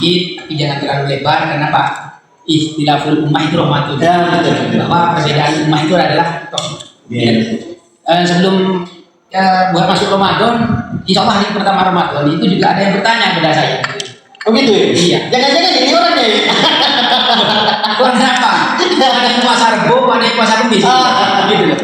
sedikit, tapi jangan terlalu lebar. Karena Pak, istilahul ummah itu rahmatun. Ya, betul. Bahwa perbedaan ummah itu adalah sebelum buat masuk Ramadan, insya Allah hari pertama Ramadan itu juga ada yang bertanya kepada saya. Oh gitu ya? Iya. Jangan-jangan ini orangnya ya? Kurang berapa? Ada yang puasa Rebo, ada yang puasa Kamis. Gitu loh.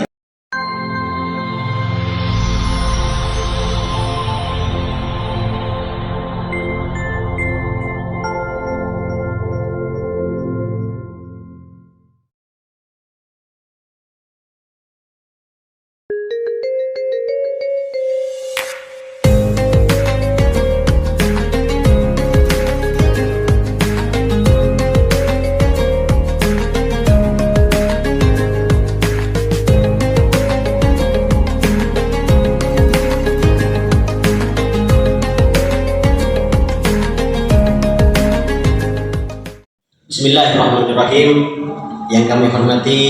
Bismillahirrahmanirrahim. Yang kami hormati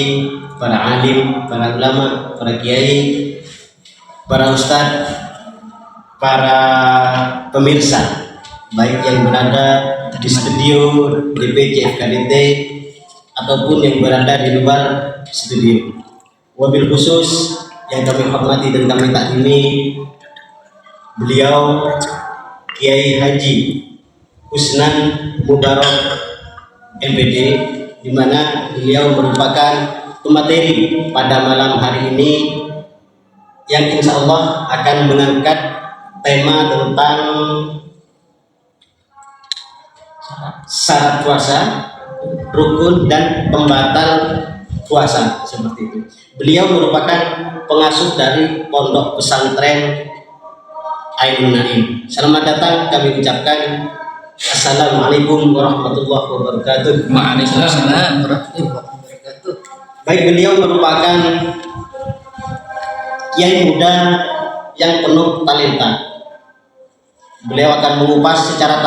para alim, para ulama, para kiai, para ustadz, para pemirsa, baik yang berada di studio DPC FKDT ataupun yang berada di luar studio. Wabil khusus yang kami hormati dan kami taklimi beliau Kiai Haji Husnan Mubarak MPD, di mana beliau merupakan pemateri pada malam hari ini yang insya Allah akan mengangkat tema tentang syarat puasa, rukun dan pembatal puasa, seperti itu. Beliau merupakan pengasuh dari pondok pesantren Ainun Naim. Selamat datang kami ucapkan. Assalamualaikum warahmatullahi wabarakatuh. Waalaikumsalam warahmatullahi wabarakatuh. Baik, beliau merupakan kiai muda yang penuh talenta. Beliau akan mengupas secara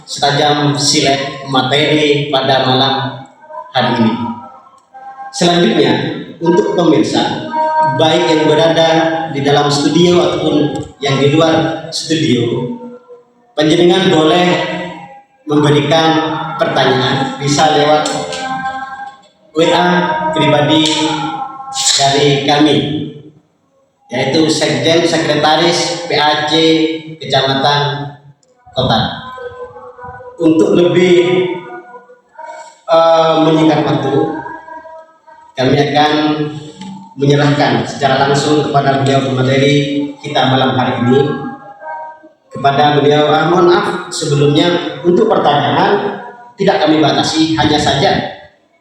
setajam silet materi pada malam hari ini. Selanjutnya, untuk pemirsa baik yang berada di dalam studio ataupun yang di luar studio, panjenengan boleh memberikan pertanyaan, bisa lewat WA pribadi dari kami, yaitu Sekjen Sekretaris PAC Kecamatan Kota. Untuk lebih menyingkat waktu, kami akan menyerahkan secara langsung kepada beliau pemateri kita malam hari ini. Kepada beliau, mohon maaf sebelumnya untuk pertanyaan tidak kami batasi, hanya saja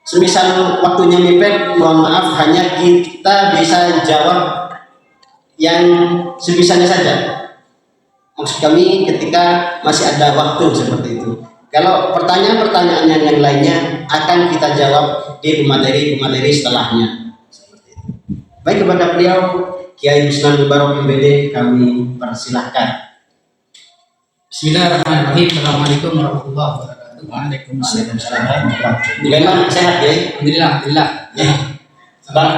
semisal waktunya mepet, mohon maaf hanya kita bisa jawab yang sebisanya saja. Maksud kami ketika masih ada waktu seperti itu. Kalau pertanyaan-pertanyaan yang lainnya akan kita jawab di pemateri setelahnya. Seperti itu. Baik, kepada beliau Kiai Husnan Mubarak MPD kami persilahkan. Bismillahirrahmanirrahim. Assalamualaikum warahmatullahi wabarakatuh. Waalaikumsalam. Bagaimana, sehat ya? Alhamdulillah. Ya.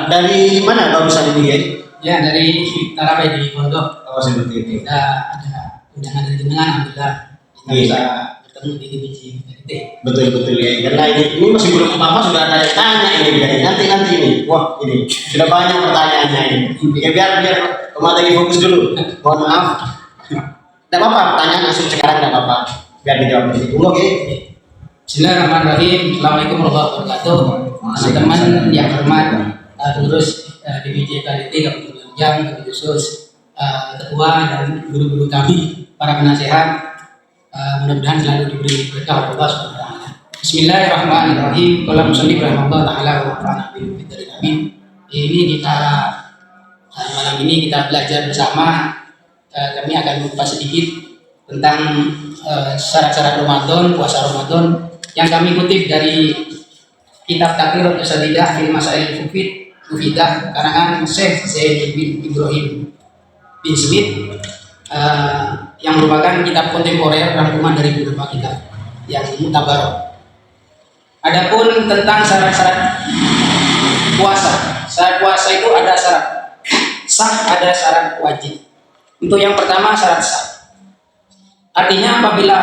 Dari mana barusan ini ya? Ya, dari Tarawih di Pondok. Oh, seperti itu. Kita ada undangan dari jenengan, alhamdulillah kita Iya. bisa bertemu di DPC FKDT. Betul ya. Karena ini masih belum apa-apa sudah ada yang tanya ini ya. Nanti ini. Wah, ini sudah banyak pertanyaannya ini. Ya, biar pemateri fokus dulu. Mohon maaf. Tidak apa-apa, pertanyaan langsung sekarang tidak apa-apa. Biar dijawab dulu. Oke. Bismillahirrahmanirrahim. Assalamualaikum warahmatullahi wabarakatuh. Teman-teman yang hormat, pengurus DPC FKDT, Kabupaten Lumajang, Kabupaten Khusus, ketua dan guru-guru kami, para penasehat, mudah-mudahan selalu diberi berkah oleh Allah Subhanahu wa taala. Bismillahirrahmanirrahim. Qala musannif rahimahullah taala wa nafa'ana bihi fid dharain amin. Ini kita malam ini kita belajar bersama. Kami akan mengupas sedikit tentang syarat-syarat Ramadan, puasa Ramadan yang kami kutip dari kitab Taqrir Usadidah fil Masail Mufidah karangan Syekh Zaid bin Ibrahim bin Smith, yang merupakan kitab kontemporer rangkuman dari beberapa kitab yang mutabarok. Adapun tentang syarat-syarat puasa, syarat puasa itu ada syarat sah, ada syarat wajib. Untuk yang pertama syarat sah, artinya apabila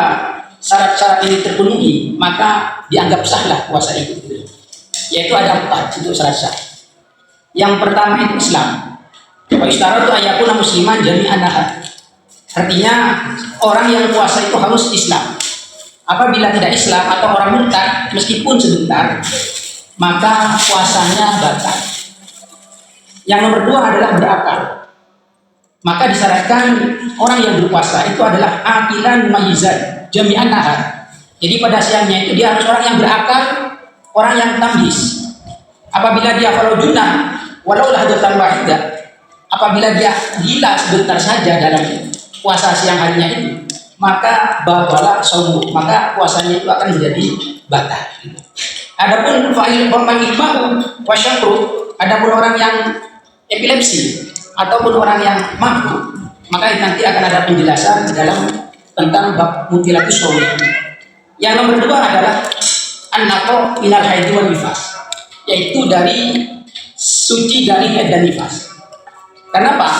syarat-syarat ini terpenuhi, maka dianggap sahlah puasa itu. Yaitu ada 4 untuk syarat sah. Yang pertama itu Islam. Wa istaratu ayakuna musliman jami'an nahar. Artinya orang yang puasa itu harus Islam. Apabila tidak Islam atau orang murtad meskipun sebentar, maka puasanya batal. Yang nomor 2 adalah berakal. Maka disyaratkan orang yang berpuasa itu adalah akilan mayizat jami'an nahar. Jadi pada siangnya itu dia harus orang yang berakal, orang yang tamyiz. Apabila dia kalau junah walau lahdatan wahidah, apabila dia gila sebentar saja dalam puasa siang harinya itu, maka bawalah saumu, maka puasanya itu akan menjadi batal. Adapun fa'il pemangilmahu wasyakru, adapun orang yang epilepsi ataupun orang yang mabuk, maka nanti akan ada penjelasan dalam tentang bab mutilatus shaum. Yang nomor 2 adalah an-naqo minal haid wal nifas, yaitu dari suci dari haid dan nifas. Kenapa?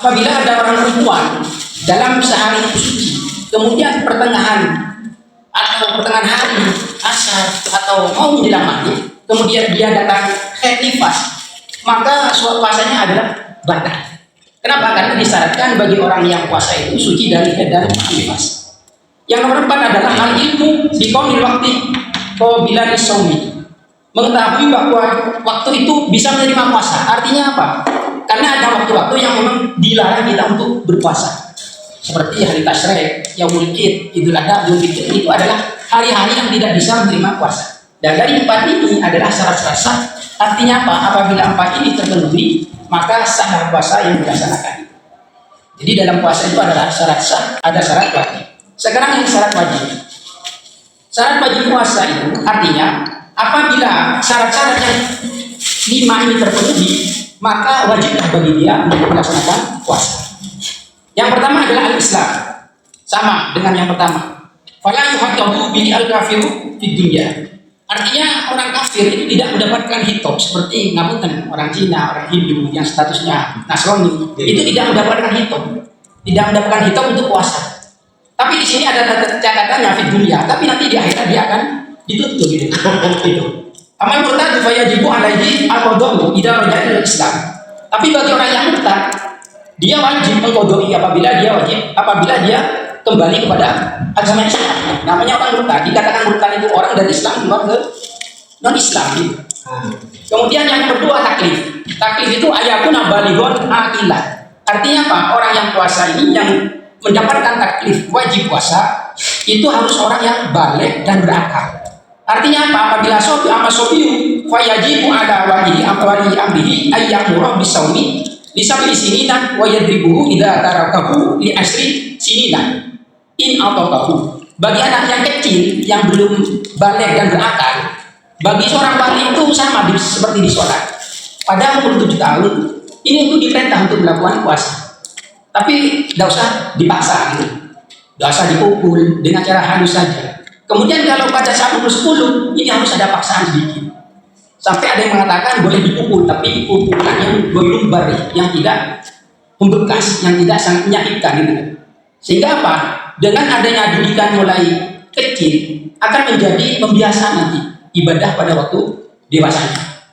Apabila ada orang perempuan dalam sehari itu suci, kemudian pertengahan hari asar atau mau menjelang maghrib, kemudian dia datang haid nifas, maka puasanya adalah batal. Kenapa? Karena disyaratkan bagi orang yang puasa itu suci dari haid dan nifas. Yang nomor 4 adalah hal ilmu di qaulil waqti qabila as-shaumi, mengetahui bahwa waktu itu bisa menerima puasa. Artinya apa? Karena ada waktu-waktu yang memang dilarang kita untuk berpuasa, seperti hari Tasyrik, Yaumul Id, Idul Adha, Idul Fitri, itu adalah hari-hari yang tidak bisa menerima puasa. Dan dari 4 ini adalah syarat-syarat sah. Artinya apa? Apabila 4 ini terpenuhi, maka sah puasa yang dilaksanakan. Jadi dalam puasa itu adalah syarat sah, ada syarat wajib. Sekarang yang syarat wajib. Syarat wajib puasa itu artinya apabila syarat-syarat yang 5 ini terpenuhi, maka wajiblah bagi dia untuk melaksanakan puasa. Yang pertama adalah al-Islam, sama dengan yang pertama. Fala yuhaqabu bi al-kafiru fid dunya. Artinya orang kafir itu tidak mendapatkan hitop seperti ngapunten orang Cina, orang Hindu yang statusnya Nasrani, itu tidak mendapatkan hitop, tidak mendapatkan hitop untuk puasa. Tapi di sini ada catatannya fid dunya, tapi nanti di akhirat dia akan ditutup gitu. Amal murtad fa yajibu alaihi al-qadha idza raja'a ila Islam. Tapi bagi orang yang murtad, dia wajib mengqadai apabila dia kembali kepada agama Islam. Namanya orang murtad. Dikatakan murtad itu orang dari Islam keluar ke non-Islam gitu. Kemudian yang kedua taklif. Taklif itu ayakuna balighun aqilah. Artinya apa? Orang yang puasa ini yang mendapatkan taklif wajib puasa itu harus orang yang balik dan berakal. Artinya apa? Apabila sobiu fayajibu ala wali amrihi ayyamura bisawmi lisabili sinina wa yadribuhu idza tarakahu li asri sinina in ataqahu. Bagi anak yang kecil yang belum balik dan berakal, bagi seorang wali itu sama seperti di sholat. Pada umur 7 tahun ini itu diperintah untuk melakukan puasa, tapi tidak usah dipaksa gitu, tidak usah dipukul, dengan cara halus saja. Kemudian kalau pada saat umur 10 ini harus ada paksaan sedikit. Sampai ada yang mengatakan boleh dipukul, tapi pukulan yang goyumbar, yang tidak membekas, yang tidak sangat menyakitkan gitu. Sehingga apa? Dengan adanya didikan mulai kecil akan menjadi pembiasaan nanti ibadah pada waktu dewasanya.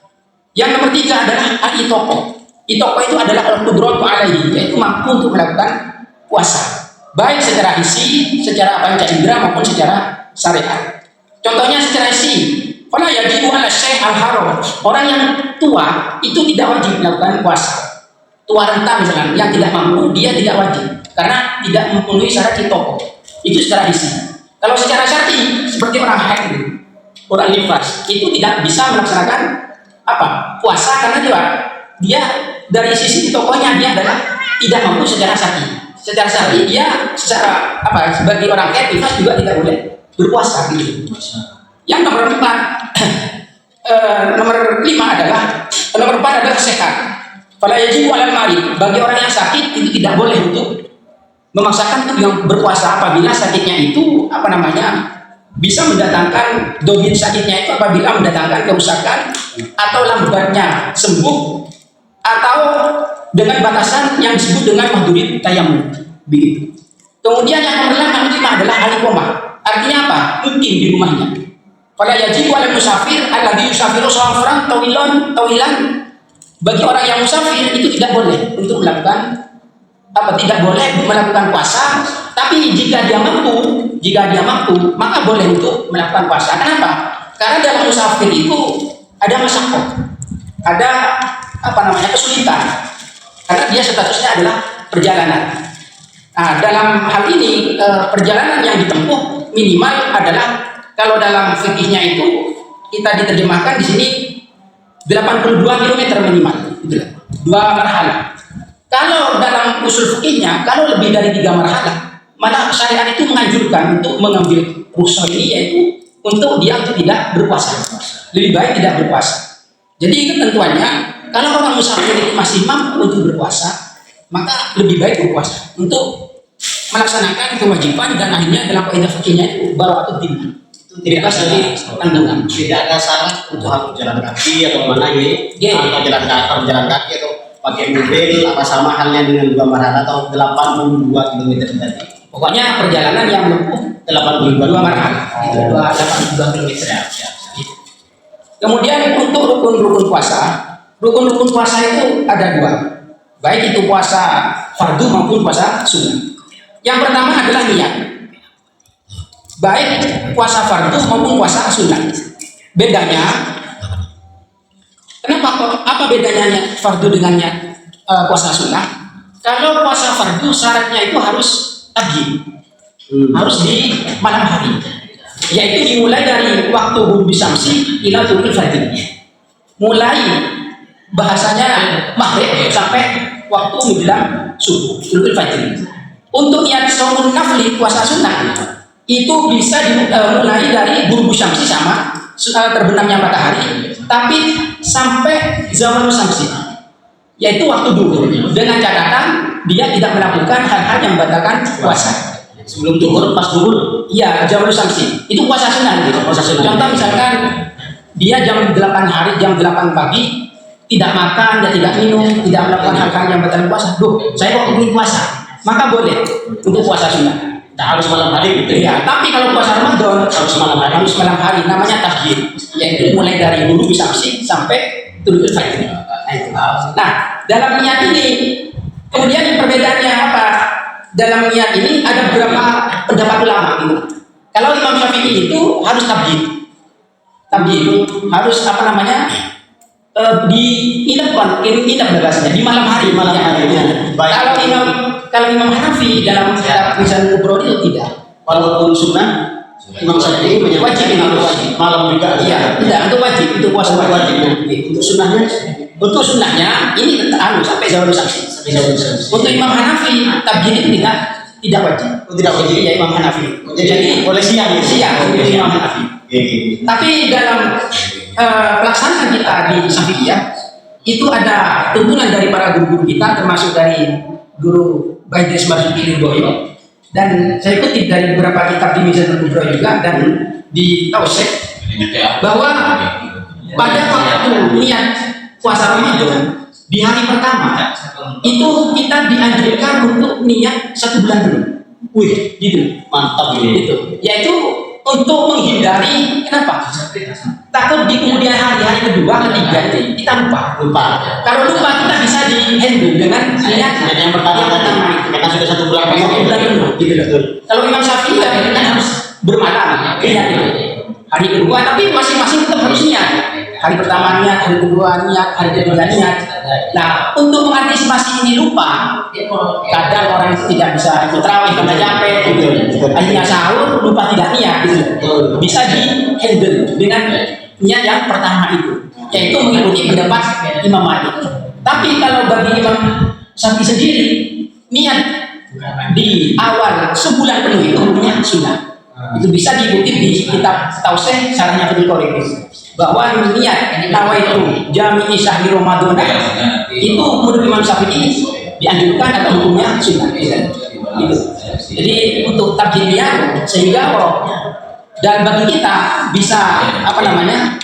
Yang nomor 3 adalah al-itaqah. Itaqah itu adalah al-qudratu alaihi, yaitu mampu untuk melakukan puasa, baik secara isi, secara panca indera maupun secara syariat. Contohnya secara isi, kalau yajibu ala syekh al-haram, orang yang tua itu tidak wajib melakukan puasa. Tua renta misalnya yang tidak mampu, dia tidak wajib karena tidak memenuhi syarat itaqah. Itu secara isi. Kalau secara syar'i seperti orang haid itu, orang nifas itu tidak bisa melaksanakan apa? Puasa karena dia dari sisi itaqahnya dia adalah tidak mampu secara syar'i. Secara syar'i dia secara apa? Sebagai orang haid nifas juga tidak boleh berpuasa gitu. Yang nomor 4 nomor 4 adalah sehat. Pada yajibu alal marid, bagi orang yang sakit itu tidak boleh untuk memaksakan untuk yang berpuasa apabila sakitnya itu bisa mendatangkan dohir sakitnya itu apabila mendatangkan kerusakan atau lambatnya sembuh atau dengan batasan yang disebut dengan mahdurit tayamum begitu. Kemudian yang nomor 5 adalah al-iqamah. Artinya apa? Mukim di rumahnya. Pada yajibu ala musafir alladhi yusafiru safran tawilan. Bagi orang yang musafir itu tidak boleh untuk melakukan tidak boleh melakukan puasa, tapi jika dia mampu maka boleh untuk melakukan puasa. Kenapa? Karena dalam musafir itu ada masyarakat, ada kesulitan, karena dia statusnya adalah perjalanan. Nah, dalam hal ini perjalanan yang ditempuh minimal adalah, kalau dalam fikihnya itu kita diterjemahkan di sini 82 km minimal, gitu, 2 marhalah. Kalau dalam usul fikihnya, kalau lebih dari 3 marhalah, malah syariat itu menganjurkan untuk mengambil rukhsah ini, yaitu untuk dia tidak berpuasa. Lebih baik tidak berpuasa. Jadi ketentuannya, kalau orang musafir ini masih mampu untuk berpuasa, maka lebih baik berpuasa untuk melaksanakan kewajiban, dan akhirnya dalam kaidah fikihnya itu bara'atun dzimma. Tidak dari tanggungan. Tidak ada syarat untuk harus jalan kaki atau mana ya? Atau jalan kaki atau pakai mobil, apa sama halnya dengan 2 marhalah atau 82 km tadi. Pokoknya perjalanan yang menempuh 82 marhalah, itu 82 km. Kemudian untuk rukun-rukun puasa itu ada 2, baik itu puasa fardu maupun puasa sunnah. Yang pertama adalah niat, baik puasa fardu maupun puasa sunnah. Bedanya, apa bedanya fardu dengan puasa sunnah? Kalau puasa fardu syaratnya itu harus pagi, harus di malam hari, yaitu dimulai dari waktu ghurubi syamsi ila tulu'il fajr, mulai bahasanya maghrib sampai waktu menjelang subuh, tulu'il fajr. Untuk niat shaumun nafli, puasa sunnah, itu bisa dimulai dari ghurubi syamsi sama terbenamnya matahari, tapi sampai zawal syamsi, yaitu waktu duhur, dengan catatan dia tidak melakukan hal-hal yang membatalkan puasa. Sebelum duhur, pas duhur, iya, zawal syamsi itu puasa sunnah gitu. Contoh misalkan dia jam 8 pagi tidak makan dan tidak minum, tidak melakukan hal-hal yang membatalkan puasa. Saya kok ingin puasa, maka boleh untuk puasa sunnah. tak harus malam hari gitu ya. Tapi kalau puasa Ramadan harus malam hari, namanya tahjid, yaitu mulai dari ghurubi syamsi sampai tulu'il fajr. Nah, dalam niat ini kemudian perbedaannya apa? Dalam niat ini ada beberapa pendapat ulama gitu. Kalau Imam Syafi'i itu harus tahjid harus diinap bahasanya di malam hari. Kalau Imam Hanafi dalam kitab Mizanul Kubro itu tidak. Walaupun sunnah, Imam Syafi'i wajib malam juga. Iya, tidak, itu wajib, itu puasa wajib. Untuk sunnahnya ini sampai zawal syamsi. Untuk Imam Hanafi tahjid itu tidak wajib. Tidak wajib ya Imam Hanafi. Jadi boleh siang untuk Imam Hanafi. Tapi dalam pelaksanaan kita di Syafi'iyah itu ada tuntunan dari para guru-guru kita, termasuk dari guru Baidris Marzuki Lirboyo, dan saya kutip dari beberapa kitab di Mizanul Kubro juga dan di Tausek, bahwa pada waktu niat puasa Ramadan di hari pertama itu kita dianjurkan untuk niat 1 bulan dulu. Wih, gitu, mantap ini. Gitu. Yaitu untuk menghindari, kenapa? Takut di kemudian hari kedua, ketiga itu kita lupa. Kalau lupa kita bisa di-handle dengan niat yang pertama tadi. Kita sudah 1 bulan dulu. Gitu. Kalau Imam Syafi'i kita harus bermalam niat itu. Hari kedua, tapi masing-masing tetap harus niat. Hari pertama niat, hari kedua niat, hari ketiga niat. Nah, untuk mengantisipasi ini lupa, kadang orang itu tidak bisa ikut tarawih karena capek, gitu. Akhirnya sahur lupa tidak niat, gitu. Bisa di-handle dengan niat yang pertama itu, yaitu mengikuti pendapat Imam Malik. Tapi kalau bagi Imam Syafi'i sendiri, niat di awal sebulan penuh itu hukumnya sunnah. Itu bisa diikuti di kitab Tausek Syarahnya Fathul Qorib, bahwa niat nawaitu jami'i syahri Ramadan itu menurut Imam Syafi'i dianjurkan atau hukumnya sunnah. Gitu. Jadi untuk tabjidiyah sehingga dan bagi kita bisa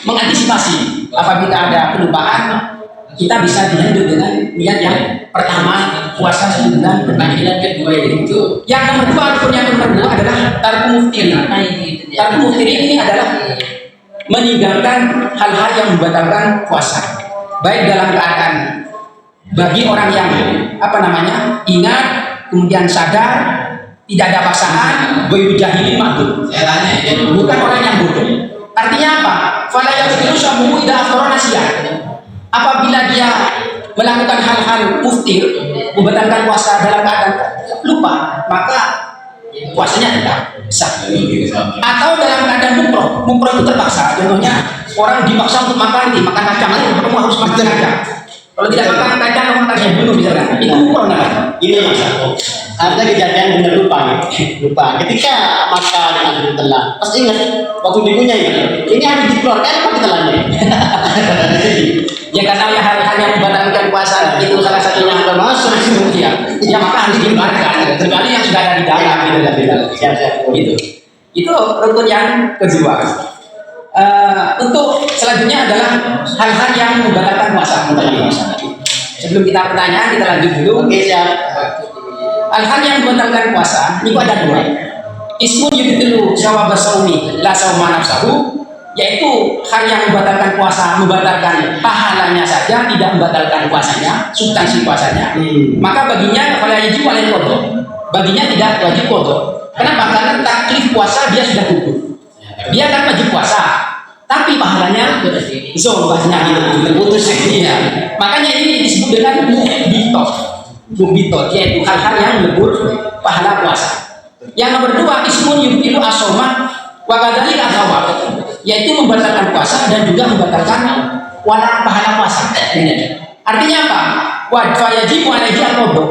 mengantisipasi apabila ada kelupaan, kita bisa dihandle dengan niat yang pertama puasa 1 bulan penuh. Nah, yang kedua itu Yang nomor 2 rukun yang nomor 2 adalah tarku muftiri. Tarku muftiri ini adalah meninggalkan hal-hal yang membatalkan puasa, baik dalam keadaan bagi orang yang ingat, kemudian sadar, tidak ada paksaan, ghairu jahilin ma'dzur. saya tanya ya. Bukan orang yang bodoh. Artinya apa? Fala yaqdiru syamuhu idza afṭara nasiya. Apabila dia melakukan hal-hal muftir, membatalkan puasa dalam keadaan lupa, maka puasanya tidak sah. Atau dalam keadaan mukroh itu terpaksa. Contohnya orang dipaksa untuk makan kacang, kamu harus makan kacang. Kalau tidak makan kacang, kamu akan bunuh misalkan. Itu mukroh namanya. Ini ada kejadian benar lupa. Ketika makan telah, pas ingat waktu dikunyah ini harus dikeluarkan apa ditelannya? Ya karena hal-hal yang membatalkan puasa itu salah satunya yang termasuk ya maka harus dikeluarkan. Kecuali yang sudah ada di dalam gitu. Itu rukun yang kedua. Untuk selanjutnya adalah hal-hal yang membatalkan puasa. Sebelum kita pertanyaan, kita lanjut dulu. Oke, siap. Hal-hal yang membatalkan puasa ini ada 2. Ismun yubtilu syawab saumi la sauma nafsahu, yaitu hal yang membatalkan puasa, membatalkan pahalanya saja, tidak membatalkan puasanya, substansi puasanya. Maka baginya fala yajib alaihi qadha. Baginya tidak wajib qadha. Kenapa? Karena taklif puasa dia sudah gugur. Dia kan wajib puasa, tapi pahalanya zombahnya terputus. Iya. Makanya ini disebut dengan mubitot, yaitu hal-hal yang melebur pahala puasa. Yang nomor 2, ismun yubtilu as-shauma wa kadzalika al-thawab, yaitu membatalkan puasa dan juga membatalkan pahala puasa. Artinya apa? Wajib alaihi al-qadha.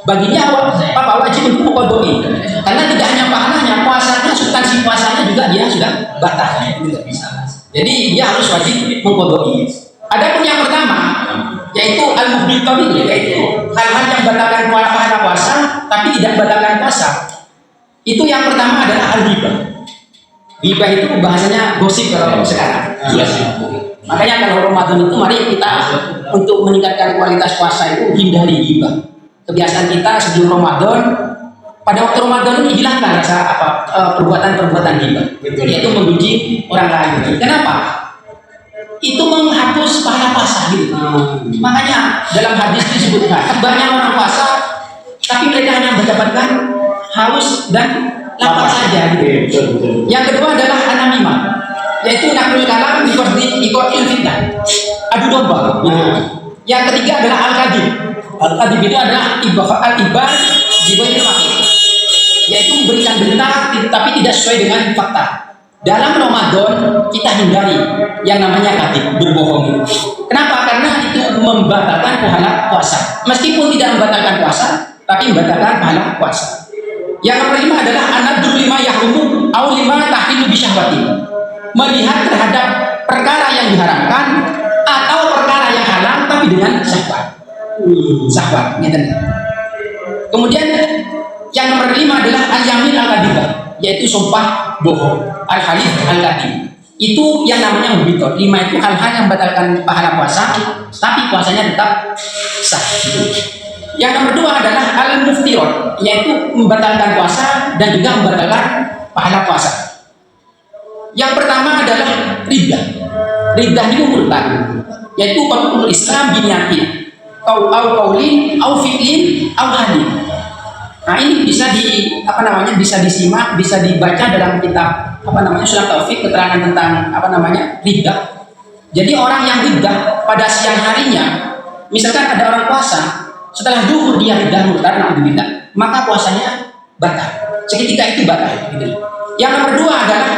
Baginya wajib untuk mengqadai. Karena tidak hanya pahalanya, puasanya, substansi puasanya juga dia sudah batal. Jadi dia harus wajib mengqadai. Adapun yang pertama, yaitu al-muhbitat, yaitu hal-hal yang membatalkan pahala puasa tapi tidak membatalkan puasa. Itu yang pertama adalah al-ghibah. Ghibah itu bahasanya gosip kalau sekarang. Makanya kalau Ramadan itu mari kita untuk meningkatkan kualitas puasa itu hindari ghibah. Kebiasaan kita sebelum Ramadan, pada waktu Ramadan ini hilangkan rasa perbuatan-perbuatan ghibah, yaitu membenci orang lain. Kenapa? Itu menghapus pahala puasa gitu. Makanya dalam hadis disebutkan banyak orang puasa tapi mereka hanya mendapatkan haus dan lapar saja gitu. Yang kedua adalah anamimah, yaitu naklul kalam di ikotil fitnah, adu domba. Yang ketiga adalah al-kadhib. Al-kadhib itu adalah al-ibar di bawah makhluk, yaitu memberikan berita tapi tidak sesuai dengan fakta. Dalam Ramadan kita hindari yang namanya kadhib, berbohong. Kenapa? Karena itu membatalkan pahala puasa. Meskipun tidak membatalkan puasa, tapi membatalkan pahala puasa. Yang nomor 5 adalah an-nadru lima yahrumu aw lima tahillu bi syahwati. Melihat terhadap perkara yang diharamkan atau perkara yang halal tapi dengan syahwat. Syahwat, gitu. Kemudian yang nomor 5 adalah al-yamin al-kadhibah, yaitu sumpah bohong, al-halif al-kadhib. Itu yang namanya mubitot. 5 itu hal-hal yang membatalkan pahala puasa tapi puasanya tetap sah. Yang nomor 2 adalah al-muftirot, yaitu membatalkan puasa dan juga membatalkan pahala puasa. Yang pertama adalah riddah. Riddah itu murtad, yaitu pakul Islam binyatin au qaulin au fi'lin au hadin. Nah, ini bisa bisa disimak, bisa dibaca dalam kitab Sunan Taufik, keterangan tentang riddah. Jadi orang yang riddah pada siang harinya, misalkan ada orang puasa, setelah zuhur dia riddah murtad, maka puasanya batal. Seketika itu batal. Gitu. Yang nomor 2 adalah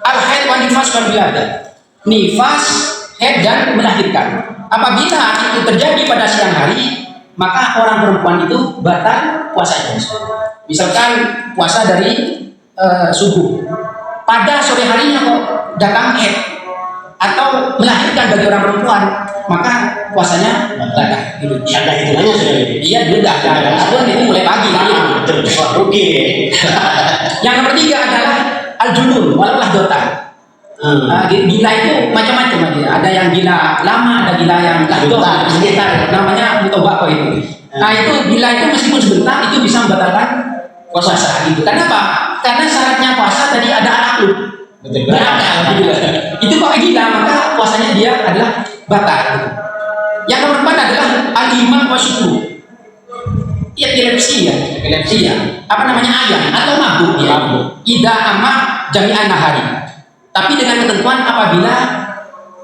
al-haid wa nifas wal wiladah. Nifas, haid dan melahirkan. Apabila itu terjadi pada siang hari, maka orang perempuan itu batal puasanya. Misalkan puasa dari subuh, pada sore harinya kok datang haid atau melahirkan bagi orang perempuan, maka puasanya batal. Gitu. Ada hitungannya sudah. Iya, juga ada. Ataupun itu mulai pagi. Rugi. Yang nomor 3 adalah al-junun wal lahdatan. Gila itu macam-macam aja. Ada yang gila lama, ada gila yang sebentar. Namanya mutobako itu. Nah itu gila itu meskipun sebentar itu bisa membatalkan puasa gitu. Kenapa? Karena syaratnya puasa tadi ada aklu. Berakal gitu. Itu kalau gila maka puasanya dia adalah batal. Gitu. Yang nomor 4 adalah al-iman wa syukur. Epilepsi ya. Apa namanya ayam atau mabuk ya. Ida ama jami'an nahari. Tapi dengan ketentuan apabila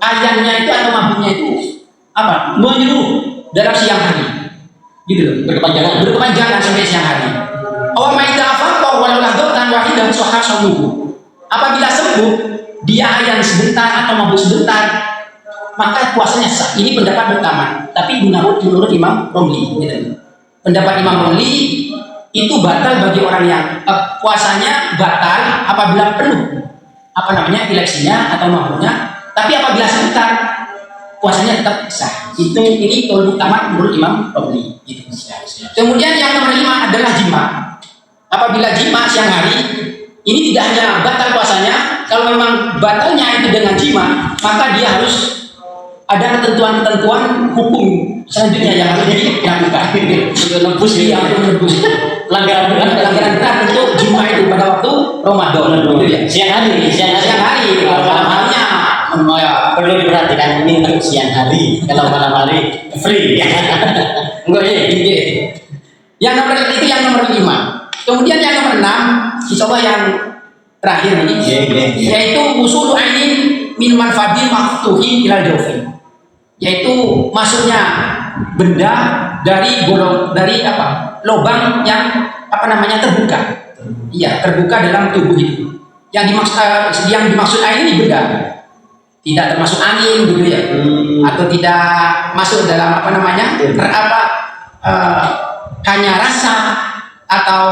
ayamnya itu atau mabuknya itu apa? Menyeluruh dalam siang hari. Gitu loh. Berkepanjangan sampai siang hari. Aw ma'idha afaqa walau lahdatan wahidan sahha shaumuhu. Apabila sembuh dia ayam sebentar atau mabuk sebentar maka puasanya sah. Ini pendapat pertama. Tapi menurut Imam Romli gitu. Pendapat Imam Romli itu batal bagi orang yang puasanya batal apabila penuh epilepsinya atau mabuknya, tapi apabila sebentar puasanya tetap sah. Ini kalau utama menurut Imam Romli gitu. Kemudian yang nomor 5 adalah jima. Apabila jima siang hari ini tidak hanya batal puasanya, kalau memang batalnya itu dengan jima maka dia harus ada ketentuan-ketentuan hukum selanjutnya yang harus dilakukan. Menembus pelanggaran berat untuk jima itu pada waktu Ramadan. Gitu ya. Siang hari. Kalau malam harinya Perlu diperhatikan ini untuk siang hari. Kalau malam hari free. Enggak ya. Yang nomor 5. Kemudian yang nomor 6, insyaallah yang terakhir ini, yaitu usul ainin min manfadin maftuhin ilal jawfi. Yaitu masuknya benda dari lubang yang terbuka. Iya, terbuka dalam tubuh itu. Yang dimaksud air ini benda. Tidak termasuk angin gitu ya. Atau tidak masuk dalam hanya rasa atau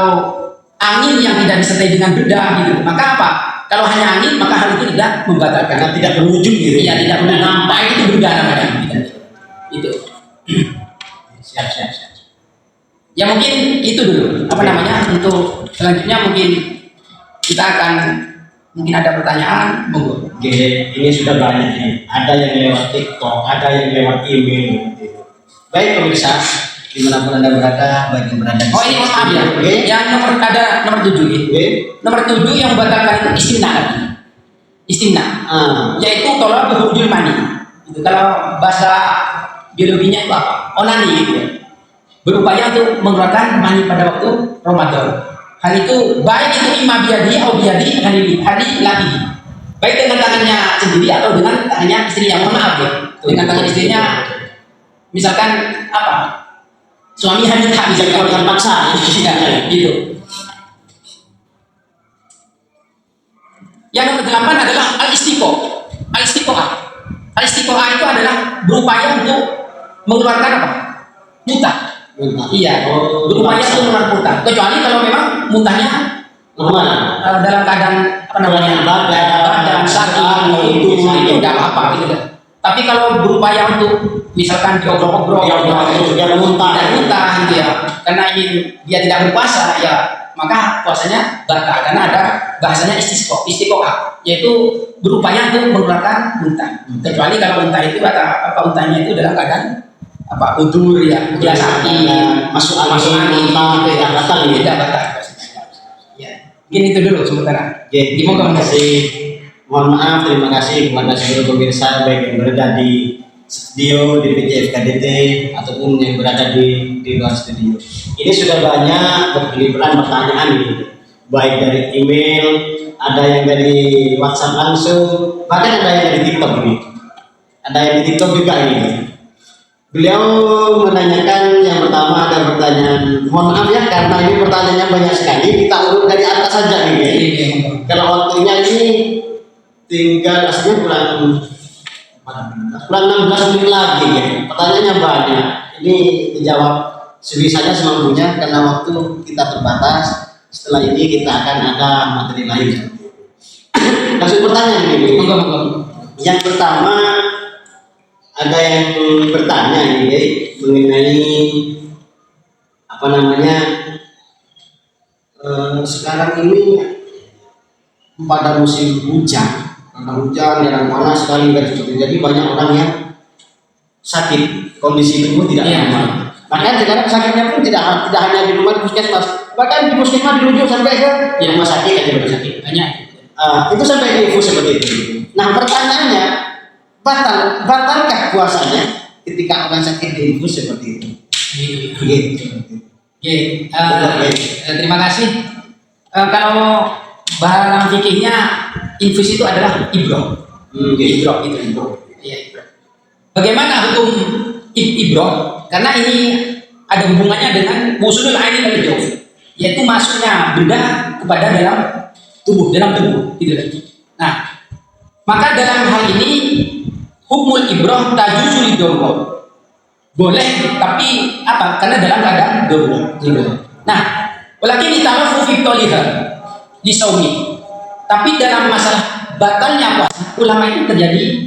angin yang tidak disertai dengan benda gitu. Maka apa? Kalau hanya angin maka hal itu tidak membatalkan. Karena tidak berwujud gitu. Iya, tidak benar nampak itu benda namanya. Itu. Siap. Ya mungkin itu dulu. Untuk selanjutnya mungkin kita akan ada pertanyaan. Monggo. Oke, ini sudah banyak nih. Ada yang lewat TikTok, ada yang lewat email. Baik pemirsa, dimanapun Anda berada, baik yang berada di ini maaf ya. Yang nomor 7 ya. Nomor 7 yang membatalkan itu istimna. Yaitu tolak berhujul mani. Itu kalau bahasa biologinya itu apa? Onani gitu ya. Berupaya untuk mengeluarkan mani pada waktu Ramadan. Hal itu baik itu imma biadi atau biadi hari lagi. Baik dengan tangannya sendiri atau dengan tangannya istrinya. Mohon maaf ya. Dengan tangan istrinya misalkan suami hamil bisa dikeluarkan paksa gitu. Yang nomor 8 adalah al-istiqoah itu adalah berupaya untuk mengeluarkan muntah. Iya, berupaya untuk mengeluarkan muntah. Kecuali kalau memang muntahnya dalam keadaan badan sakit itu tidak apa-apa gitu. Tapi kalau berupaya untuk misalkan diobrol-obrol biar muntah gitu ya, karena ini dia tidak berpuasa ya, maka puasanya batal karena ada bahasanya istiqoah, yaitu berupaya untuk mengeluarkan muntah. Kecuali kalau muntah itu muntahnya itu dalam keadaan udur ya, dia sakit, masuk angin gitu ya, tidak batal. Ya, mungkin itu dulu sementara. Terima kasih. Mohon maaf, terima kasih kepada seluruh pemirsa baik yang berada di studio di PT FKDT ataupun yang berada di luar studio. Ini sudah banyak berkelimpahan pertanyaan gitu, baik dari email, ada yang dari WhatsApp langsung, bahkan ada yang dari TikTok ini. Ada yang di TikTok juga ini. Beliau menanyakan yang pertama ada pertanyaan, mohon maaf ya karena ini pertanyaannya banyak sekali, kita urut dari atas saja nih. Kalau waktunya ini tinggal aslinya kurang 16 menit lagi ya. Pertanyaannya banyak. Ini dijawab sebisanya semampunya karena waktu kita terbatas. Setelah ini kita akan ada materi lain. Langsung pertanyaan ini. Yang pertama ada yang bertanya ini mengenai sekarang ini pada musim hujan karena hujan, kadang panas sekali kan seperti itu. Jadi banyak orang yang sakit, kondisi tubuh tidak Iya. normal. Makanya sekarang sakitnya pun tidak hanya di rumah di puskesmas, bahkan di puskesmas dirujuk sampai ke rumah sakit aja Rumah sakit banyak. itu sampai ke infus seperti itu. Nah pertanyaannya, batalkah puasanya ketika orang sakit di infus seperti itu? Gitu. Oke, terima kasih. Kalau dalam fikihnya infus itu adalah ibroh. Ibroh itu ibroh. Iya, ibroh. Bagaimana hukum ibroh? Karena ini ada hubungannya dengan musulul aini wal jawf, yaitu masuknya benda kepada dalam tubuh, gitu. Nah, maka dalam hal ini hukumul ibroh tajuzul idoroh. Boleh, tapi apa? Karena dalam keadaan darurat. Nah, walakin ditalafu fi toliha di saumi. Tapi dalam masalah batalnya puasa, ulama itu terjadi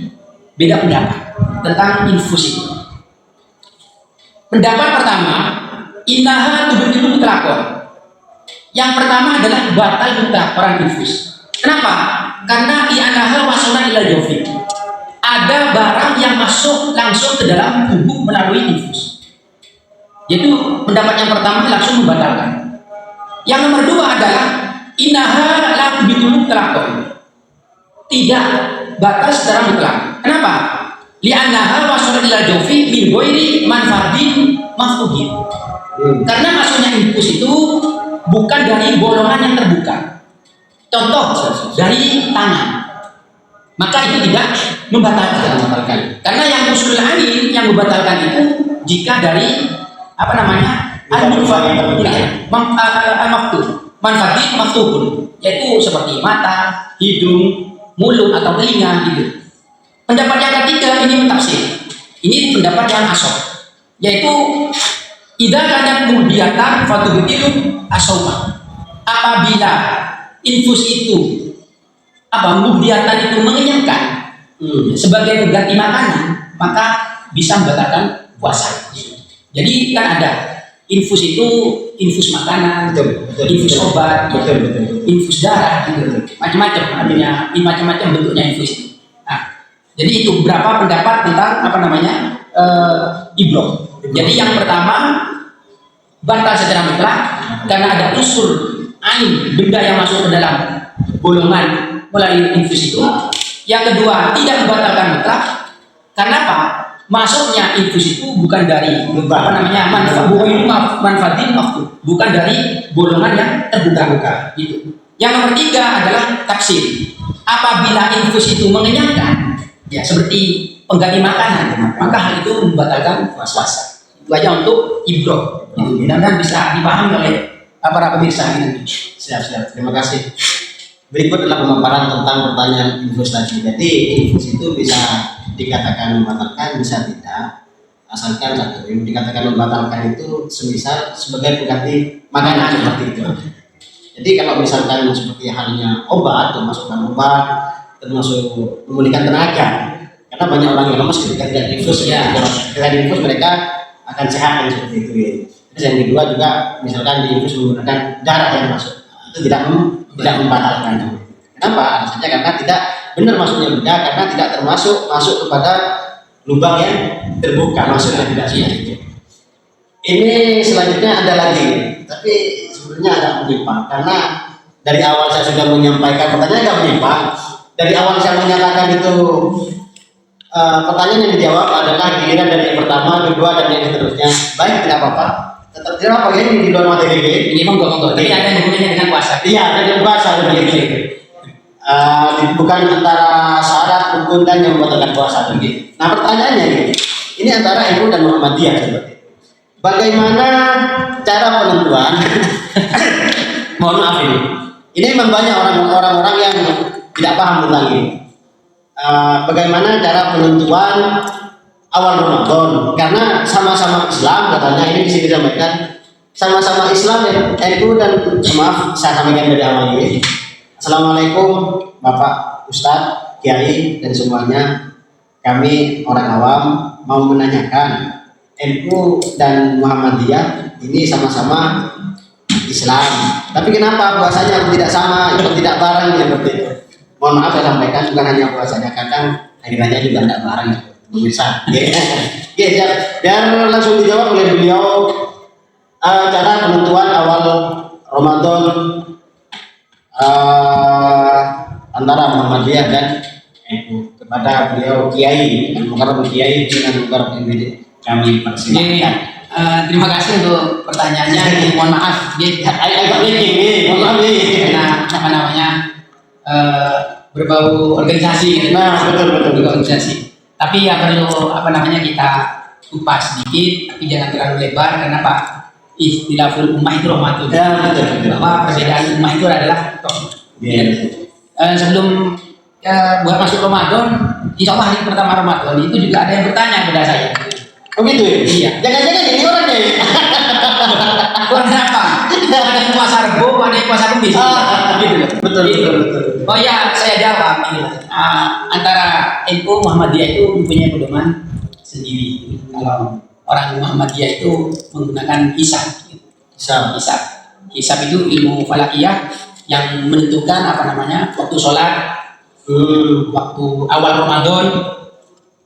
beda pendapat tentang infus itu. Pendapat pertama, innaha tubtilu mutlaqan. Yang pertama adalah batal mutlak orang infus. Kenapa? Karena i'anaha wasana ila jawfi. Ada barang yang masuk langsung ke dalam tubuh melalui infus. Yaitu pendapat yang pertama langsung membatalkan. Yang nomor dua adalah innaha la tubtilu mutlaqan. Tidak batal secara mutlak. Kenapa? Li'annaha wasana ila jawfi min ghairi manfaadin maftuhin. Karena masuknya infus itu bukan dari bolongan yang terbuka. Contoh dari tangan. Maka itu tidak membatalkan. Karena yang usul lain yang membatalkan itu jika dari apa namanya manfaat maftuhun, yaitu seperti mata, hidung, mulut atau telinga gitu. Pendapat yang ketiga ini mentafsir. Ini pendapat yang asal, yaitu idza kanat muhdiyatan fatubtilu asawma. Apabila infus itu muhdiyatan itu mengenyangkan sebagai pengganti makanan, maka bisa membatalkan puasa. Jadi kan ada infus itu infus makanan, infus obat, infus darah, gitu. Macam-macam artinya, macam-macam bentuknya infus itu. Nah, jadi itu berapa pendapat tentang ibroh. Jadi yang pertama batal secara mutlak karena ada unsur ain, benda yang masuk ke dalam bolongan melalui infus itu. Yang kedua tidak membatalkan mutlak karena apa? Masuknya infus itu bukan dari manfaatin maftuh, bukan dari bolongan yang terbuka gitu. Yang nomor tiga adalah tafsir. Apabila infus itu mengenyangkan, ya seperti pengganti makanan, maka hal itu membatalkan puasa. Itu aja untuk ibroh. Mudah-mudahan bisa dipahami oleh para pemirsa ini. Siap. Terima kasih. Berikut adalah pemaparan tentang pertanyaan infus tadi. Jadi infus itu bisa dikatakan membatalkan, bisa tidak. Asalkan satu yang dikatakan membatalkan itu semisal sebagai pengganti makanan seperti itu. Jadi kalau misalkan seperti halnya obat, termasuk memulihkan tenaga. Karena banyak orang yang lemas ketika tidak infus. Ketika infus mereka akan sehat seperti itu. Terus yang kedua juga misalkan diinfus menggunakan darah yang masuk, itu tidak membatalkan. Kenapa? Alasannya karena tidak benar masuknya benda, karena tidak termasuk masuk kepada lubang yang terbuka, masuknya tidak seperti itu. Ini selanjutnya ada lagi, tapi sebenarnya agak menyimpang karena dari awal saya sudah menyampaikan pertanyaan agak menyimpang. Dari awal saya menyatakan itu pertanyaan yang dijawab adalah giliran dari yang pertama, kedua dan yang seterusnya. Baik, tidak apa-apa. Tetap tidak apa ya di luar materi ini. Ini monggo. Tapi ada hubungannya dengan puasa. Iya, dengan puasa begitu. Bukan antara syarat rukun dan yang membatalkan puasa begitu. Nah pertanyaannya ini antara NU dan Muhammadiyah seperti itu. Bagaimana cara penentuan? Mohon maaf ini. Ini memang banyak orang-orang yang tidak paham tentang ini. Bagaimana cara penentuan awal Ramadan? Karena sama-sama Islam katanya, ini bisa disampaikan sama-sama Islam ya, NU dan maaf saya sampaikan dari awal ini. Assalamualaikum Bapak Ustadz, Kiai dan semuanya. Kami orang awam mau menanyakan, NU dan Muhammadiyah ini sama-sama Islam, tapi kenapa puasanya tidak sama, tidak bareng seperti itu? mohon maaf saya sampaikan bukan hanya puasanya, kadang hari raya juga tidak bareng pemirsa. Oke, siap. Dan langsung dijawab oleh beliau cara penentuan awal Ramadan antara Muhammadiyah dan NU. Kepada beliau Kiai Al-Mukarram Kiai dengan Mukarram ini kami persilakan. Terima kasih untuk pertanyaannya. Mohon maaf, Agak nih, mohon maaf nih. karena apa namanya berbau organisasi. Nah, betul. Berbau organisasi. Tapi ya perlu apa namanya kita kupas sedikit, tapi jangan terlalu lebar. Karena Pak, istilahul ummah itu rahmatun. Ya, betul. Bahwa perbedaan ummah itu adalah rahmat. Ya. Sebelum buat masuk Ramadan, insya Allah hari pertama Ramadan itu juga ada yang bertanya kepada saya. Oh gitu ya? Iya. Jangan-jangan ini orangnya ya? Kurang apa? Ada yang puasa Rebo, ada yang puasa Kamis. Gitu loh. Betul. Oh ya, saya jawab. Antara NU Muhammadiyah itu mempunyai pedoman sendiri. Kalau orang Muhammadiyah itu menggunakan hisab. Hisab itu ilmu falakiyah yang menentukan apa namanya waktu sholat, waktu awal Ramadan,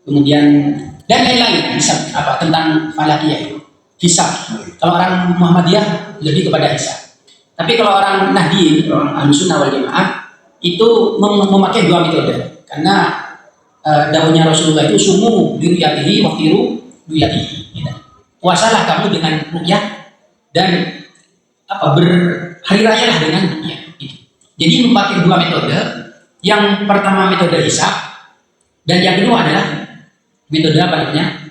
kemudian dan lain-lain hisab tentang falakiyah itu. Hisab. Kalau orang Muhammadiyah lebih kepada hisab. Tapi kalau orang Nahdien, orang Ahlussunnah wal Jamaah itu memakai dua metode. Karena dawuhnya Rasulullah itu sumu diruyatihi wa firu ruyatihi. Puasalah kamu dengan rukyah dan berhari raya lah dengan rukyah. Jadi memakai dua metode. Yang pertama metode hisab dan yang kedua adalah metode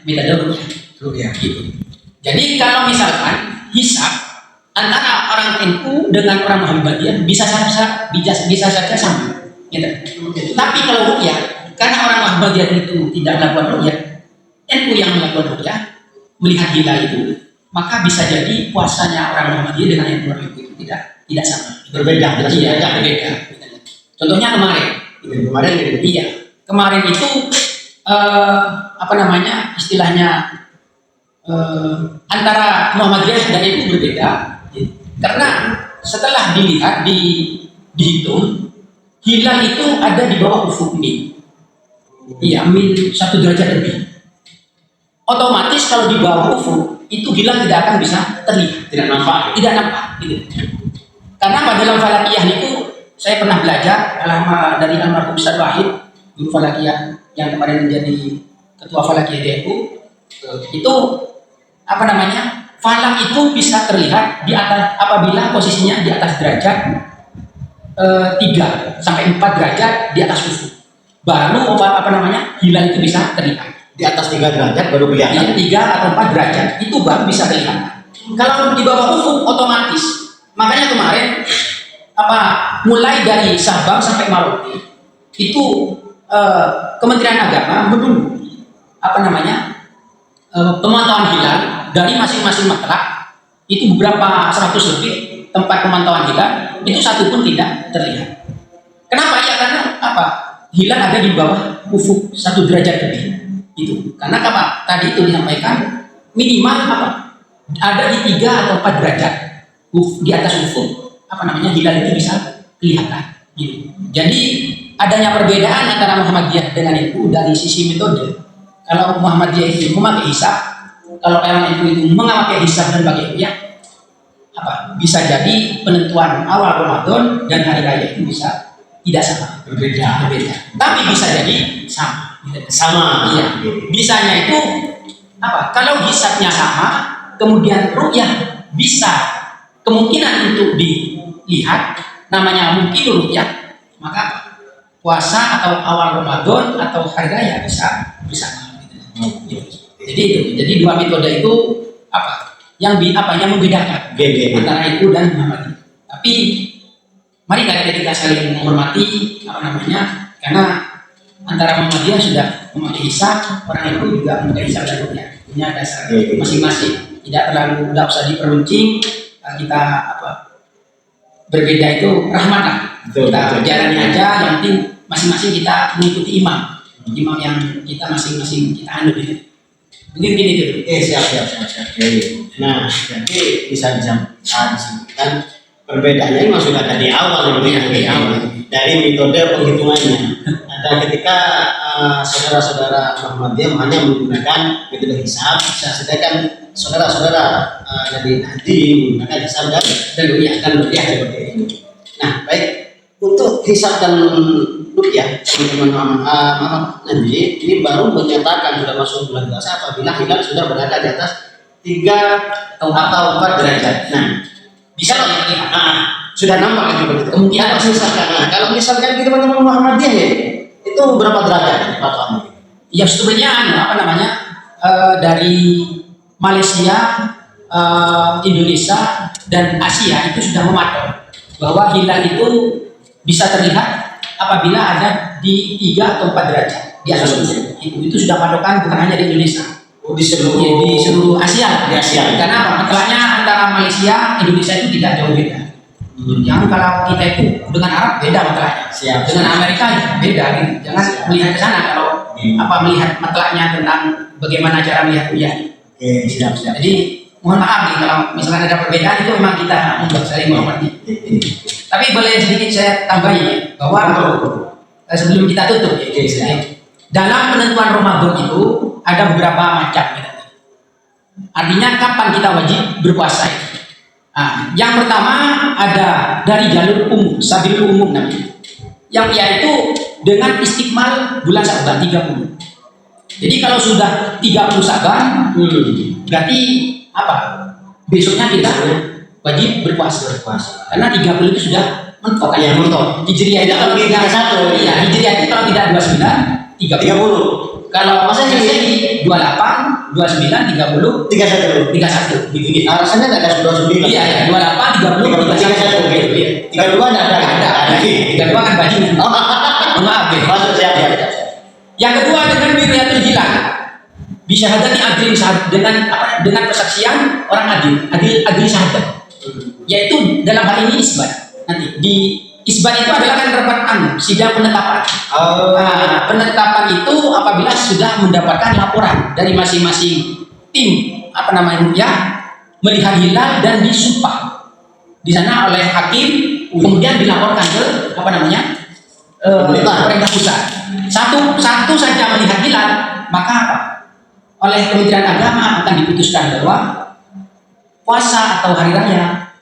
metode rukyah. Gitu. Jadi kalau misalkan hisab antara orang NU dengan orang Muhammadiyah bisa saja sama. Gitu. Tapi kalau rukyah, karena orang Muhammadiyah itu tidak melakukan rukyah, NU yang melakukan rukyah melihat hilal itu, maka bisa jadi puasanya orang Muhammadiyah dengan yang orang NU itu tidak sama. Berbeda. Contohnya kemarin. Iya. Kemarin itu istilahnya antara Muhammadiyah dan NU berbeda. Karena setelah dihitung hilal itu ada di bawah ufuk min. Iya, min 1 derajat lebih. Otomatis kalau di bawah ufuk itu hilal tidak akan bisa terlihat, tidak nampak gitu. Karena pada dalam falakiyah itu saya pernah belajar dari almarhum Ustaz Wahid, guru falakiyah yang kemarin menjadi ketua falakiyah DNU. Itu falak itu bisa terlihat di atas apabila posisinya di atas derajat 3 sampai 4 derajat di atas ufuk. Baru hilal itu bisa terlihat. Di atas 3 derajat baru kelihatan. 3 atau 4 derajat itu baru bisa terlihat. Kalau di bawah ufuk otomatis. Makanya kemarin mulai dari Sabang sampai Merauke itu Kementerian Agama menunggu pemantauan hilal dari masing-masing matlab. Itu beberapa 100 lebih tempat pemantauan hilal itu satu pun tidak terlihat. Kenapa? Ya karena hilal ada di bawah ufuk 1 derajat lebih. Itu karena tadi itu disampaikan minimal ada di 3 atau 4 derajat di atas ufuk hilal itu bisa kelihatan gitu. Jadi adanya perbedaan antara Muhammadiyah dengan NU dari sisi metode. Kalau Muhammadiyah itu memakai hisab, kalau NU itu memakai hisab dan pakai rukyah, bisa jadi penentuan awal Ramadan dan hari raya itu bisa tidak sama, berbeda. Tapi bisa jadi sama. Iya. Bisanya itu kalau hisabnya sama, kemudian rukyah bisa kemungkinan untuk dilihat, namanya mungkin rukyah, maka puasa atau awal Ramadan atau hari raya bisa bersama. Jadi dua metode itu yang membedakan antara NU dan Muhammadiyah. Tapi mari kita saling menghormati karena antara Muhammadiyah sudah memakai hisab, orang NU juga memakai hisab dan rukyah. Punya dasar masing-masing. Tidak usah diperuncing. Kita berbeda itu rahmat lah. Kita jalani aja, yang penting masing-masing kita mengikuti imam yang kita masing-masing kita anut itu. Mungkin gini dulu. Siap. Nah, jadi bisa disebutkan Perbedaannya memang sudah dari awal dari metode penghitungannya. Dan ketika saudara-saudara Muhammadiyah hanya menggunakan metode hisab, sedangkan saudara-saudara dari Nahdliyin menggunakan hisab dan ruqyah seperti itu. Nah, baik, untuk hisab dan ruqyah teman-teman Nahdliyin ini baru menyatakan sudah masuk bulan puasa apabila hilal sudah berada di atas 3 atau 4 derajat. Nah, bisa sudah nampak gitu. Kemungkinan misalkan, kalau misalkan di teman-teman Muhammadiyah ya, itu berapa derajat patokannya? Ya sebenarnya dari Malaysia, Indonesia dan Asia itu sudah mematok bahwa hilal itu bisa terlihat apabila ada di 3 atau 4 derajat di atas itu sudah patokan, bukan hanya di Indonesia. Di seluruh Asia. Di Asia. Karena masalahnya antara Malaysia, Indonesia itu tidak jauh beda. Jangan kalau kita itu dengan Arab beda matlaknya. Dengan Amerika ya beda. Gitu. Jangan melihat ke sana kalau melihat matlaknya tentang bagaimana cara melihat ruqyah. Siap. Jadi mohon maaf nih kalau misalkan ada perbedaan itu memang kita membuat saling menghormati. Tapi boleh sedikit saya tambahin ya, bahwa sebelum kita tutup ya. Dalam penentuan Ramadan itu ada beberapa macam. Artinya kapan kita wajib berpuasa itu. Nah, yang pertama ada dari jalur umum, sabil umum namanya. Yang yaitu dengan istiqmal bulan Sya'ban 30. Jadi kalau sudah 30 Sya'ban, berarti apa? Besoknya kita wajib berpuasa. Karena 30 itu sudah mentok. Ya, mentok. Hijriah itu kalau tidak 31. Iya, Hijriah itu kalau tidak 29 30. Kalau masa jadi 28, 29, 30, 31 gitu. Rasanya enggak ada 29. Iya, 28, 30, 31. 32 enggak ada. 32 kan bajingan. Maaf ya. Masuk siap. Yang kedua dengan wilayatul hilal. Bisa hadati adil dengan persaksian orang adil syahadat. Yaitu dalam hal ini isbat. Nanti di isbat itu adalah kan rapat sidang penetapan. Penetapan itu apabila sudah mendapatkan laporan dari masing-masing tim melihat hilal dan disumpah di sana oleh hakim, kemudian dilaporkan ke pemerintah pusat. Satu saja melihat hilal, maka oleh Kementerian Agama akan diputuskan bahwa puasa atau hari raya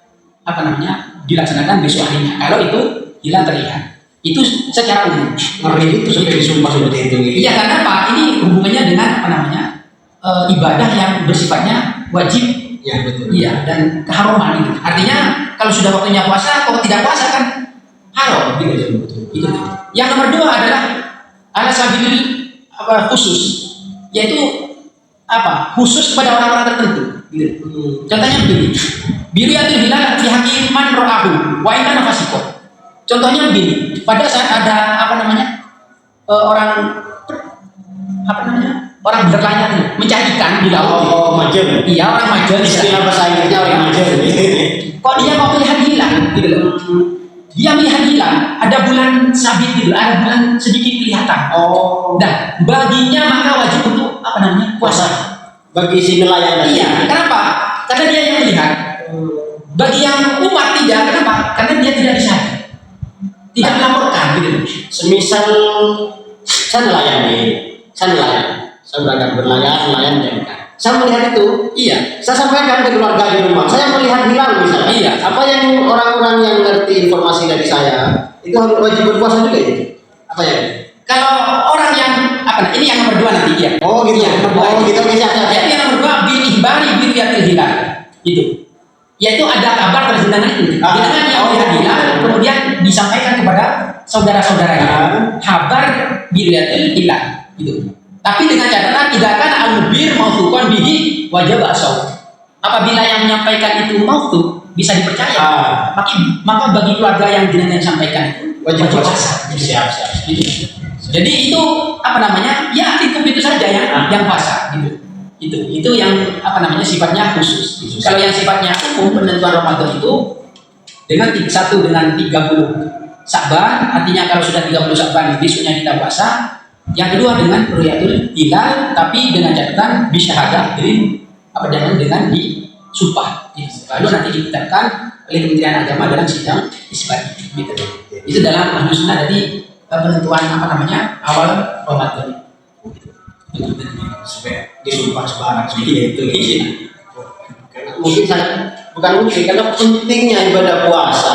dilaksanakan besok harinya. Kalau itu hilal terlihat, itu secara umum. Itu sampai disumpah seperti itu. Iya, karena Pak ini hubungannya dengan ibadah yang bersifatnya wajib. Ya betul. Iya, dan keharuman itu. Artinya kalau sudah waktunya puasa, kalau tidak puasa kan haram gitu. Itu. Yang nomor 2 adalah ala sabil khusus, yaitu khusus kepada orang-orang tertentu. Gitu. Contohnya begini, biriyatul hilal fi hakiman ro'ahu wa inna nafasiko. Contohnya begini, pada saat ada orang berlayar mencari ikan di laut. Majel. Iya, orang majel. Istilah bahasa Inggrisnya orang majel. Kok dia mau melihat hilal gitu loh. Dia melihat hilal, ada bulan sabit gitu, ada bulan sedikit kelihatan. Dan baginya maka wajib untuk puasa. Bagi si nelayan tadi. Iya, kenapa? Karena dia yang melihat. Bagi yang umat tidak, kenapa? Karena dia tidak disadar, tidak melaporkan gitu. Semisal saya nelayan, saya berangkat berlayar, nelayan ikan. Saya melihat itu, saya sampaikan ke keluarga di rumah. Saya melihat hilal misalnya. Iya. Apa yang orang-orang yang ngerti informasi dari saya itu harus wajib berpuasa juga ya? Apa ya? Kalau orang yang ini yang nomor 2 nanti dia. Gitu. Iya, Gitu. Jadi yang nomor 2 bil ihbari biriyatil hilal. Gitu. Yaitu ada kabar tentang itu. Dengan yang melihat hilal kemudian disampaikan kepada saudara-saudaranya. Kabar biriyatil hilal. Gitu. Tapi dengan catatan tidak akan al-mubir mautuqan bihi wajib asau. Apabila yang menyampaikan itu mautu bisa dipercaya, maka bagi keluarga yang jenengan sampaikan itu wajib puasa. Siap. Gitu. Jadi itu ya itu saja yang puasa gitu. Itu yang sifatnya khusus. Gitu. Kalau yang sifatnya umum penentuan Ramadan itu dengan 30 Sya'ban, artinya kalau sudah 30 Sya'ban besoknya kita puasa. Yang kedua dengan ru'yatul hilal, tapi dengan catatan bisyahadah dengan disumpah. Lalu nanti ditetapkan oleh Kementerian Agama dalam sidang isbat. Gitu. Itu dalam ahlu sunnah dari penentuan apa namanya awal Ramadan. Supaya disumpah sebarang seperti itu. Mungkin sangat bukan mungkin karena pentingnya ibadah puasa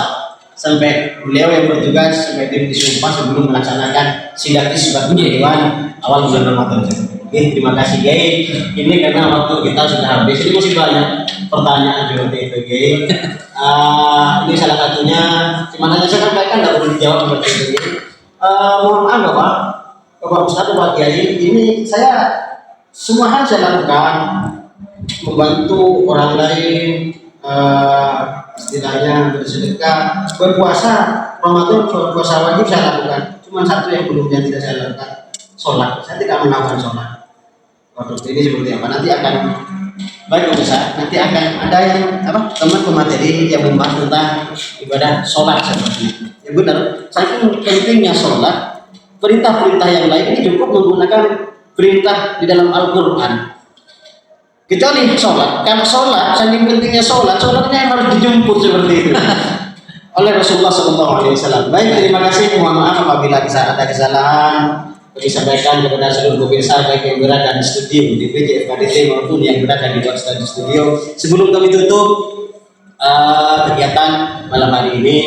sampai beliau yang bertugas sampai disumpah sebelum melaksanakan sidang isbat Dewan awal bulan Ramadan. Oke, terima kasih Gay. Ini karena waktu kita sudah habis. Ini masih banyak pertanyaan seperti itu Gay. Ini salah satunya. Cuman hanya saya sampaikan tidak perlu dijawab seperti itu Gay. Mohon maaf Bapak Ustadz, Bapak Kiai. Ini saya semua hal saya lakukan membantu orang lain, istilahnya bersedekah, berpuasa Ramadan, berpuasa wajib saya lakukan. Cuma satu yang tidak saya lakukan, sholat. Saya tidak melakukan sholat. Waktu ini seperti apa? Nanti akan baik besar. Nanti akan ada yang teman pemateri yang membahas tentang ibadah sholat seperti itu. Ya benar. Saking pentingnya sholat, perintah-perintah yang lain ini cukup menggunakan perintah di dalam Al-Quran. Kecuali sholat. Karena sholat, saking pentingnya sholatnya yang harus dijemput seperti itu oleh Rasulullah SAW. Baik, terima kasih. Mohon maaf apabila ada kesalahan disampaikan kepada seluruh pemirsa baik yang berada di studio di PJ FKDT maupun yang berada di luar studio. Sebelum kami tutup kegiatan malam hari ini,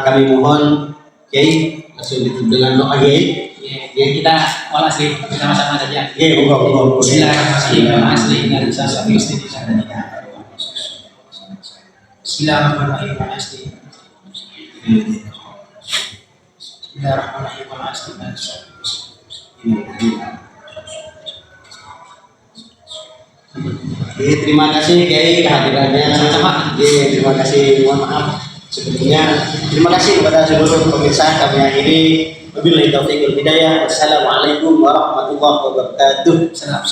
kami mohon Kiai langsung ditutup dengan doa Kiai. Ya, kita walasi bersama-sama saja. Monggo. Bismillahirrahmanirrahim. Bismillahirrahmanirrahim. Terima kasih Kiai kehadirannya. Terima kasih. Mohon maaf sebelumnya. Terima kasih kepada seluruh pemirsa kami akhiri. Wabillahi taufiq wal hidayah. Wassalamualaikum warahmatullahi wabarakatuh. Salam.